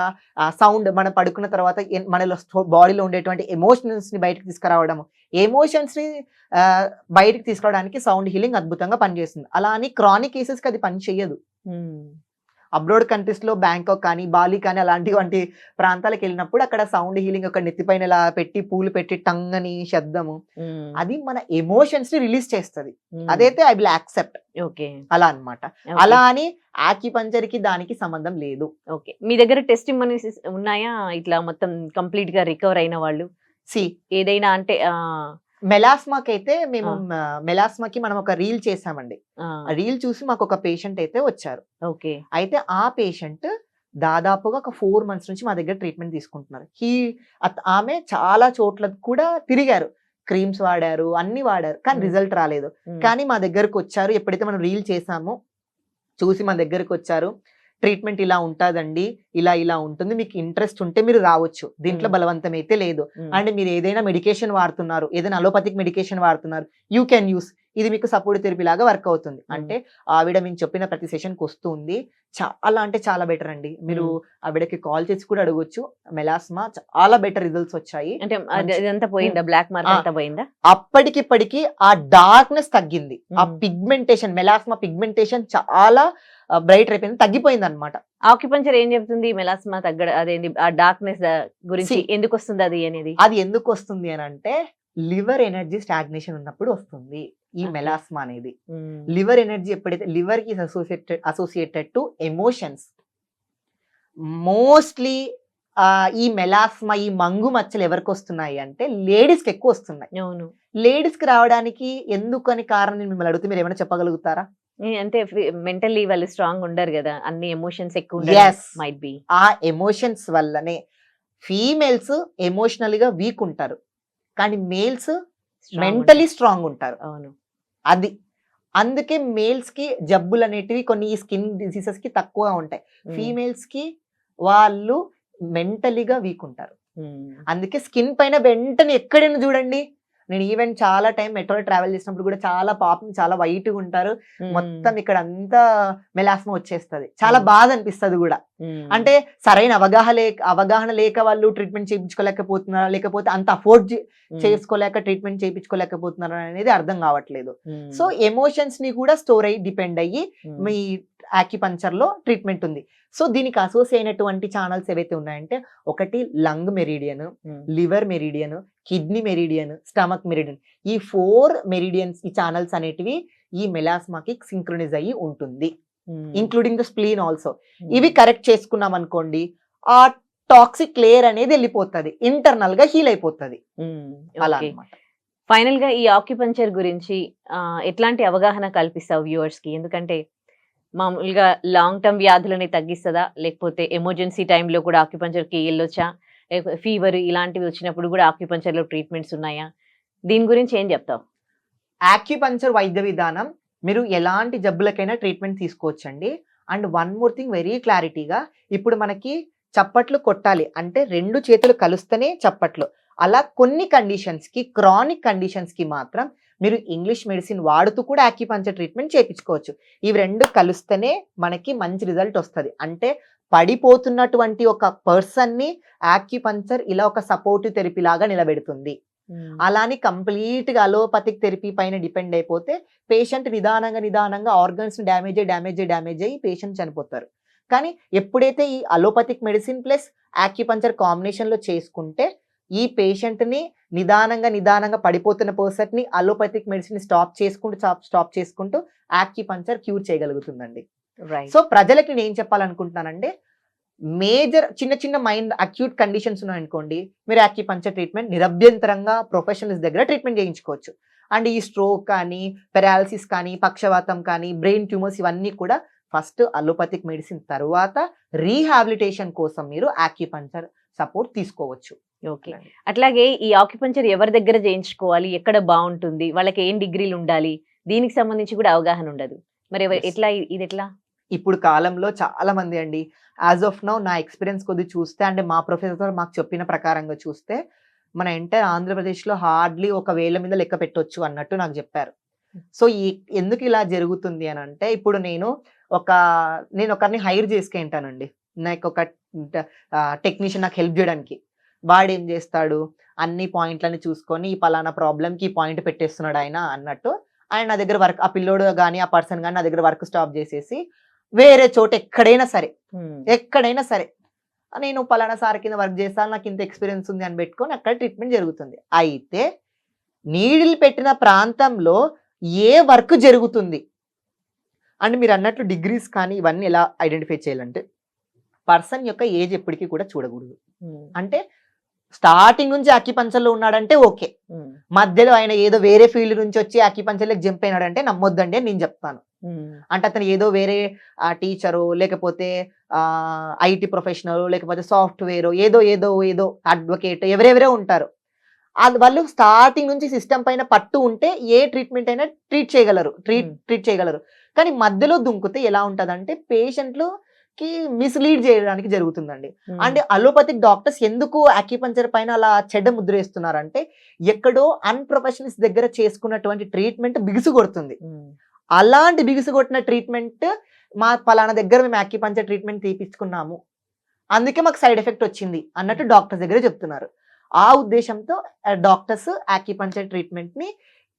సౌండ్, మనం పడుకున్న తర్వాత మనలో బాడీలో ఉండేటువంటి ఎమోషన్స్ ని బయటకు తీసుకురావడము, ఎమోషన్స్ ని బయటకు తీసుకురావడానికి సౌండ్ హీలింగ్ అద్భుతంగా పనిచేస్తుంది. అలా అని క్రానిక్ కేసెస్ కి అది పని చేయదు. అబ్రాడ్ కంట్రీస్ లో బ్యాంకాక్ కానీ బాలి కానీ అలాంటి ప్రాంతాలకు వెళ్ళినప్పుడు అక్కడ సౌండ్ హీలింగ్ ఒక నెత్తిపైన ఇలా పెట్టి పూలు పెట్టి టంగ్ అని శబ్దము అది మన ఎమోషన్స్ ని రిలీజ్ చేస్తుంది. అదైతే ఐ విల్ యాక్సెప్ట్. ఓకే, అలా అన్నమాట. అలా అని ఆక్యుపంచర్ కి దానికి సంబంధం లేదు. ఓకే. మీ దగ్గర టెస్టిమోనీస్ ఉన్నాయా ఇట్లా మొత్తం కంప్లీట్ గా రికవర్ అయిన వాళ్ళు? సి ఏదైనా అంటే మెలాస్మాకి అయితే మేము మెలాస్మాకి మనం ఒక రీల్ చేసామండి. ఆ రీల్ చూసి మాకు ఒక పేషెంట్ అయితే వచ్చారు. ఓకే. అయితే ఆ పేషెంట్ దాదాపుగా ఒక 4 months నుంచి మా దగ్గర ట్రీట్మెంట్ తీసుకుంటున్నారు. ఆమె చాలా చోట్ల కూడా తిరిగారు, క్రీమ్స్ వాడారు, అన్ని వాడారు, కానీ రిజల్ట్ రాలేదు. కానీ మా దగ్గరకు వచ్చారు. ఎప్పుడైతే మనం రీల్ చేసామో చూసి మా దగ్గరకు వచ్చారు. ట్రీట్మెంట్ ఇలా ఉంటుందండి, ఇలా ఉంటుంది, మీకు ఇంట్రెస్ట్ ఉంటే మీరు రావచ్చు, దీంట్లో బలవంతం అయితే లేదు. అండ్ మీరు ఏదైనా మెడికేషన్ వాడుతున్నారు, ఏదైనా అలోపతిక్ మెడికేషన్ వాడుతున్నారు, యూ కెన్ యూస్, ఇది మీకు సపోర్ట్ థెరపీ లాగా వర్క్ అవుతుంది. అంటే ఆవిడ మేము చెప్పిన ప్రతి సెషన్కి వస్తుంది. చాలా అంటే చాలా బెటర్ అండి. మీరు ఆవిడకి కాల్ చేసి కూడా అడగొచ్చు. మెలాస్మా చాలా బెటర్ రిజల్ట్స్ వచ్చాయి. అంటే ఇదంతా పోయిందా, బ్లాక్ మార్క్ అంతా పోయిందా? అప్పటికిప్పటికి ఆ డార్క్నెస్ తగ్గింది. ఆ పిగ్మెంటేషన్, మెలాస్మా పిగ్మెంటేషన్ చాలా బ్రైట్ అయిపోయింది, తగ్గిపోయింది అనమాట. ఆక్యుపంచర్ ఏం చెప్తుంది మెలాస్మా తగ్గడం, అదేంటి ఆ డార్క్నెస్ గురించి ఎందుకు వస్తుంది అది అనేది? అది ఎందుకు వస్తుంది అని అంటే లివర్ ఎనర్జీ స్టాగ్నేషన్ ఉన్నప్పుడు వస్తుంది ఈ మెలాస్మా అనేది. లివర్ ఎనర్జీ ఎప్పుడైతే లివర్ కి అసోసియేటెడ్ టు ఎమోషన్స్, మోస్ట్లీ ఈ మెలాస్మా, ఈ మంగు మచ్చలు ఎవరికి వస్తున్నాయి అంటే లేడీస్ కి ఎక్కువ వస్తున్నాయి. అవును, లేడీస్ కి రావడానికి ఎందుకని కారణం నేను మిమ్మల్ని అడిగితే మీరు ఏమైనా చెప్పగలుగుతారా? అంటే మెంటల్లీ వాళ్ళు స్ట్రాంగ్ ఉండరు కదా, అన్ని ఎమోషన్స్ ఎక్కువ మైట్ బి. ఆ ఎమోషన్స్ వల్లనే ఫీమేల్స్ ఎమోషనల్ గా వీక్ ఉంటారు, కానీ మేల్స్ మెంటలీ స్ట్రాంగ్ ఉంటారు. అవును, అది అందుకే మేల్స్ కి జబ్బులు అనేటివి కొన్ని స్కిన్ డిసీజెస్ కి తక్కువ ఉంటాయి. ఫీమేల్స్ కి వాళ్ళు మెంటలీగా వీక్ ఉంటారు. అందుకే స్కిన్ పైన వెంటనే ఎక్కడైనా చూడండి, నేను ఈవెన్ చాలా టైం మెట్రోలో ట్రావెల్ చేసినప్పుడు కూడా చాలా పాపం చాలా వైట్ గా ఉంటారు, మొత్తం ఇక్కడ అంతా మెలాస్మా వచ్చేస్తుంది. చాలా బాధ అనిపిస్తుంది కూడా. అంటే సరైన అవగాహన లేక వాళ్ళు ట్రీట్మెంట్ చేయించుకోలేకపోతున్నారా, లేకపోతే అంత అఫోర్డ్ చేసుకోలేక ట్రీట్మెంట్ చేయించుకోలేకపోతున్నారా అనేది అర్థం కావట్లేదు. సో ఎమోషన్స్ ని కూడా స్టోర్ అయ్యి డిపెండ్ అయ్యి మీ ఆక్యుపంచర్ లో ట్రీట్మెంట్ ఉంది. సో దీనికి అసోసియేట్ అయినటువంటి ఛానల్స్ ఏవైతే ఉన్నాయంటే, ఒకటి lung meridian, liver meridian, kidney meridian, stomach meridian. ఈ 4 మెరిడియన్స్, ఈ ఛానల్స్ అనేటివి ఈ మెలాస్మాకి సింక్రనైజ్ అయ్యి ఉంటుంది, ఇంక్లూడింగ్ ద స్ప్లీన్ ఆల్సో. ఇవి కరెక్ట్ చేసుకున్నాం అనుకోండి, ఆ టాక్సిక్ లేయర్ అనేది వెళ్ళిపోతుంది, ఇంటర్నల్ గా హీల్ అయిపోతుంది. అలా అన్నమాట. ఫైనల్ గా ఈ ఆక్యుపంచర్ గురించి ఎట్లాంటి అవగాహన కల్పిస్తావు వ్యూవర్స్ కి? ఎందుకంటే మామూలుగా లాంగ్ టర్మ్ వ్యాధులని తగ్గిస్తుందా, లేకపోతే ఎమర్జెన్సీ టైంలో కూడా ఆక్యుపంచర్ కి వెళ్ళొచ్చా, లేకపోతే ఫీవర్ ఇలాంటివి వచ్చినప్పుడు కూడా ఆక్యుపంచర్ లో ట్రీట్మెంట్స్ ఉన్నాయా? దీని గురించి ఏం చెప్తావు? ఆక్యుపంచర్ వైద్య విధానం మీరు ఎలాంటి జబ్బులకైనా ట్రీట్మెంట్ తీసుకోవచ్చండి. And one more thing, very క్లారిటీగా, ఇప్పుడు మనకి చప్పట్లు కొట్టాలి అంటే 2 చేతులు కలుస్తేనే చప్పట్లు. అలా కొన్ని కండిషన్స్ కి, క్రానిక్ కండిషన్స్ కి మాత్రం మీరు ఇంగ్లీష్ మెడిసిన్ వాడుతూ కూడా ఆక్యుపంచర్ ట్రీట్మెంట్ చేయించుకోవచ్చు. ఇవి 2 కలిస్తేనే మనకి మంచి రిజల్ట్ వస్తుంది. అంటే పడిపోతున్నటువంటి ఒక పర్సన్ ని ఆక్యుపంచర్ ఇలా ఒక సపోర్టివ్ థెరపీ లాగా నిలబెడుతుంది. అలాని కంప్లీట్ గా అలోపతిక్ థెరపీ పైన డిపెండ్ అయిపోతే పేషెంట్ నిదానంగా ఆర్గన్స్ డ్యామేజ్ అయ్యి పేషెంట్ చనిపోతారు. కానీ ఎప్పుడైతే ఈ allopathic medicine plus acupuncture combination లో చేసుకుంటే ఈ పేషెంట్ ని నిదానంగా పడిపోతున్న పర్సన్ ని అలోపతిక్ మెడిసిన్ స్టాప్ చేసుకుంటూ ఆక్యుపంచర్ క్యూర్ చేయగలుగుతుందండి. సో ప్రజలకి నేను ఏం చెప్పాలనుకుంటున్నానంటే, మేజర్ చిన్న మైండ్ అక్యూట్ కండిషన్స్ ఉన్నాయనుకోండి, మీరు ఆక్యుపంచర్ ట్రీట్మెంట్ నిరభ్యంతరంగా ప్రొఫెషనల్స్ దగ్గర ట్రీట్మెంట్ చేయించుకోవచ్చు. అండ్ ఈ స్ట్రోక్ కానీ, పెరాలసిస్ కానీ, పక్షవాతం కానీ, బ్రెయిన్ ట్యూమర్స్ ఇవన్నీ కూడా ఫస్ట్ అలోపతిక్ మెడిసిన్ తర్వాత రీహాబిలిటేషన్ కోసం మీరు ఆక్యుపంచర్ సపోర్ట్ తీసుకోవచ్చు. ఓకే. అట్లాగే ఈ ఆక్యుపంచర్ ఎవరి దగ్గర చేయించుకోవాలి, ఎక్కడ బాగుంటుంది, వాళ్ళకి ఏం డిగ్రీలు ఉండాలి, దీనికి సంబంధించి కూడా అవగాహన ఉండదు. మరి ఎట్లా ఇది ఎట్లా? ఇప్పుడు కాలంలో చాలా మంది అండి, యాజ్ ఆఫ్ నౌ నా ఎక్స్పీరియన్స్ కొద్ది చూస్తే, అంటే మా ప్రొఫెసర్ మాకు చెప్పిన ప్రకారంగా చూస్తే, మన ఎంటైర్ ఆంధ్రప్రదేశ్లో హార్డ్లీ 1,000 మీద లెక్క పెట్టొచ్చు అన్నట్టు నాకు చెప్పారు. సో ఎందుకు ఇలా జరుగుతుంది అని అంటే, ఇప్పుడు నేను ఒకరిని హైర్ చేసుకుంటానండి, నాకు ఒక టెక్నీషియన్ నాకు హెల్ప్ చేయడానికి. వాడు ఏం చేస్తాడు, అన్ని పాయింట్లని చూసుకొని ఈ పలానా ప్రాబ్లంకి ఈ పాయింట్ పెట్టేస్తున్నాడు ఆయన అన్నట్టు, ఆయన నా దగ్గర వర్క్, ఆ పిల్లోడు కానీ ఆ పర్సన్ కానీ నా దగ్గర వర్క్ స్టాప్ చేసేసి వేరే చోట ఎక్కడైనా సరే నేను పలానా సార్ కింద వర్క్ చేస్తాను, నాకు ఇంత ఎక్స్పీరియన్స్ ఉంది అని పెట్టుకొని అక్కడ ట్రీట్మెంట్ జరుగుతుంది. అయితే నీడిల్ పెట్టిన ప్రాంతంలో ఏ వర్క్ జరుగుతుంది అండ్ మీరు అన్నట్లు డిగ్రీస్ కానీ ఇవన్నీ ఎలా ఐడెంటిఫై చేయాలంటే పర్సన్ యొక్క ఏజ్ ఎప్పటికీ కూడా చూడకూడదు. అంటే స్టార్టింగ్ నుంచి అక్యుపంక్చర్లో ఉన్నాడంటే ఓకే, మధ్యలో ఆయన ఏదో వేరే ఫీల్డ్ నుంచి వచ్చి అక్యుపంక్చర్లోకి జంప్ అయినాడంటే నమ్మొద్దండి అని నేను చెప్తాను. అంటే అతను ఏదో వేరే టీచరు, లేకపోతే ఐటీ ప్రొఫెషనల్, లేకపోతే సాఫ్ట్వేర్, ఏదో ఏదో ఏదో అడ్వకేట్, ఎవరెవరో ఉంటారు. వాళ్ళు స్టార్టింగ్ నుంచి సిస్టమ్ పైన పట్టు ఉంటే ఏ ట్రీట్మెంట్ అయినా ట్రీట్ చేయగలరు. కానీ మధ్యలో దుంకుతే ఎలా ఉంటదంటే పేషెంట్లుకి మిస్లీడ్ చేయడానికి జరుగుతుందండి. అండ్ అలోపతిక్ డాక్టర్స్ ఎందుకు అక్యుపంక్చర్ పైన అలా చెడ్డ ముద్ర వేస్తున్నారంటే ఎక్కడో అన్ప్రొఫెషనల్స్ దగ్గర చేసుకున్నటువంటి ట్రీట్మెంట్ బిగుసు కొడుతుంది. అలాంటి బిగుసు కొట్టిన ట్రీట్మెంట్ మా పలానా దగ్గర మేము అక్యుపంక్చర్ ట్రీట్మెంట్ తీపించుకున్నాము, అందుకే మాకు సైడ్ ఎఫెక్ట్ వచ్చింది అన్నట్టు డాక్టర్స్ దగ్గర చెప్తున్నారు. ఆ ఉద్దేశంతో డాక్టర్స్ అక్యుపంక్చర్ ట్రీట్మెంట్ ని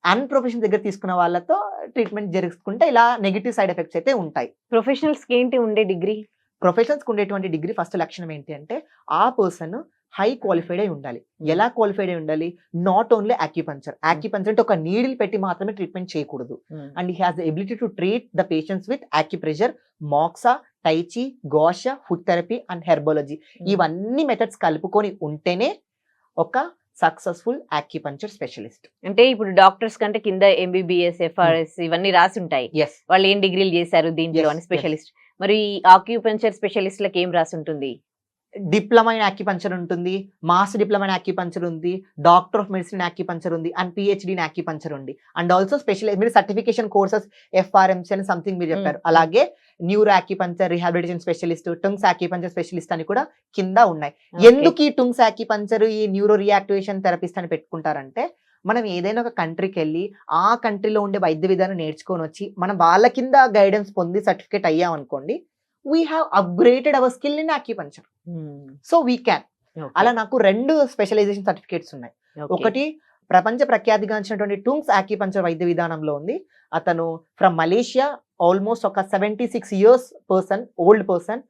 అన్ప్రొఫెషనల్ దగ్గర తీసుకున్న వాళ్ళతో ట్రీట్మెంట్ జరుగుతుంటే ఇలా నెగిటివ్ సైడ్ ఎఫెక్ట్స్ అయితే ఉంటాయి. ప్రొఫెషనల్స్ ఏంటి ఉండే డిగ్రీ? ప్రొఫెషనల్స్ ఉండేటువంటి డిగ్రీ ఫస్ట్ లక్షణం ఏంటి అంటే ఆ పర్సన్ హై క్వాలిఫైడ్ అయి ఉండాలి. ఎలా క్వాలిఫైడ్ అయి ఉండాలి? నాట్ ఓన్లీ అక్యుపంక్చర్ అంటే ఒక నీడిల్ పెట్టి మాత్రమే ట్రీట్మెంట్ చేయకూడదు. And he has the ability to treat the patients with acupressure, moxa, tai chi, gua sha, food therapy and herbology. ఇవన్నీ మెథడ్స్ కలుపుకొని ఉంటేనే ఒక సక్సెస్ఫుల్ అక్యుపంక్చర్ స్పెషలిస్ట్. అంటే ఇప్పుడు డాక్టర్స్ కంటే కింద ఎంబీబీఎస్, ఎఫ్ఆర్ఎస్ ఇవన్నీ రాసి ఉంటాయి. వాళ్ళు ఏం డిగ్రీలు చేశారు దీంట్లో అని స్పెషలిస్ట్. మరి ఆక్యుపంక్చర్ స్పెషలిస్ట్లకు ఏం రాసి ఉంటుంది? డిప్లొమా ఇన్ అక్యుపంక్చర్ ఉంటుంది, మాస్టర్ డిప్లొమా ఇన్ అక్యుపంక్చర్ ఉంది, డాక్టర్ ఆఫ్ మెడిసిన్ అక్యుపంక్చర్ ఉంది, అండ్ పిహెచ్డి ఇన్ అక్యుపంక్చర్ ఉంది. అండ్ ఆల్సో స్పెషల్ మీరు సర్టిఫికేషన్ కోర్సెస్ ఎఫ్ఆర్ఎంసీ అని సంథింగ్ మీరు చెప్పారు. అలాగే neuro acupuncture rehabilitation specialist, tongues acupuncture specialist అని కూడా కింద ఉన్నాయి. ఎందుకు ఈ టంగ్స్ అక్యుపంక్చర్, ఈ న్యూరో రియాక్టివేషన్ థెరపిస్ట్ అని పెట్టుకుంటారంటే మనం ఏదైనా ఒక కంట్రీకి వెళ్ళి ఆ కంట్రీలో ఉండే వైద్య విధానం నేర్చుకొని వచ్చి మనం వాళ్ళ కింద గైడెన్స్ పొంది సర్టిఫికేట్ అయ్యాం అనుకోండి, we have upgraded our skill in acupuncture. So we can. అలా నాకు 2 స్పెషలైజేషన్ సర్టిఫికేట్స్ ఉన్నాయి. ఒకటి ప్రపంచ ప్రఖ్యాతిగాంచినటువంటి టుంగ్స్ అక్యుపంక్చర్ వైద్య విధానంలో ఉంది. అతను ఫ్రమ్ మలేషియా, ఆల్మోస్ట్ ఒక 76 years old person.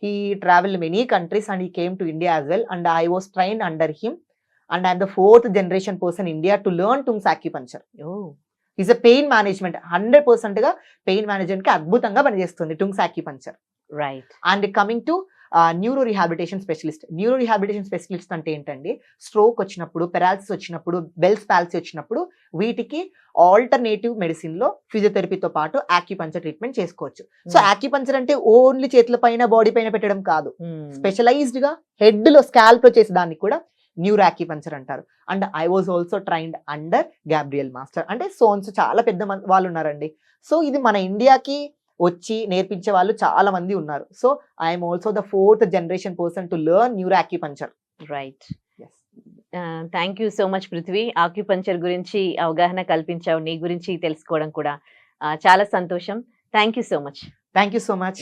He travelled many countries and he came to India as well and I was trained under him and I'm the 4th generation person India to learn Tung's acupuncture. Is a pain management 100% గా pain management కి అద్భుతంగా పనిచేస్తుంది Tung's acupuncture. Right. And coming to neuro rehabilitation specialist అంటే ఏంటండి? Stroke వచ్చినప్పుడు, paralysis వచ్చినప్పుడు, Bell's palsy వచ్చినప్పుడు వీటికి ఆల్టర్నేటివ్ మెడిసిన్ లో ఫిజియోథెరపీతో పాటు అక్యుపంక్చర్ ట్రీట్మెంట్ చేసుకోవచ్చు. సో అక్యుపంక్చర్ అంటే ఓన్లీ చేతుల పైన, బాడీ పైన పెట్టడం కాదు. స్పెషలైజ్డ్ గా హెడ్ లో, స్కాల్ప్ లో చేసే దానికి కూడా న్యూరో అక్యుపంక్చర్ అంటారు. And I was also trained under Gabriel master. అంటే సోన్స్ చాలా పెద్ద వాళ్ళు ఉన్నారండి. సో ఇది మన ఇండియాకి వచ్చి నేర్పించే వాళ్ళు చాలా మంది ఉన్నారు. So I'm also the 4th generation person to learn neuro acupuncture. Right. Thank you so much Prithvi. Acupuncture గురించి అవగాహన కల్పించావు, నీ గురించి తెలుసుకోవడం కూడా చాలా సంతోషం. Thank you so much. Thank you so much.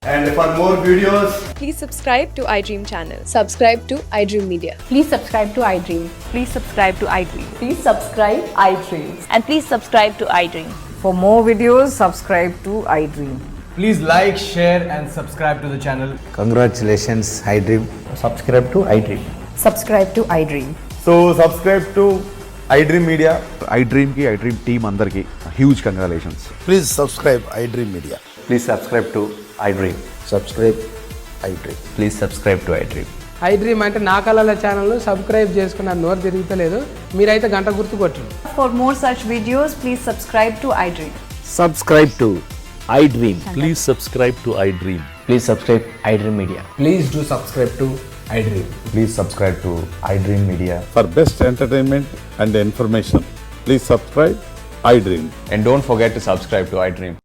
And for more videos, Please subscribe to iDream channel. Subscribe to iDream Media. Please subscribe to iDream. Please subscribe to iDream. Please subscribe iDream. And please subscribe to iDream. For more videos, subscribe to iDream. please like, share and subscribe to the channel. Congratulations, iDream. Subscribe to iDream. Subscribe to iDream. So subscribe to iDream Media. iDream team andarki huge congratulations. Please subscribe iDream Media. Please subscribe to iDream. Subscribe iDream. Please subscribe to iDream. iDream అంటే నా కళల channel subscribe చేసుకున్న నోరు తిరుగుతలేదు, మీరైతే గంట గుర్తు కొట్టండి. For more such videos, please subscribe to iDream. Subscribe to iDream. Please subscribe to iDream. Please subscribe iDream Media. Please do subscribe to iDream. Please subscribe to iDream Media. For best entertainment and information, please subscribe iDream. And don't forget to subscribe to iDream.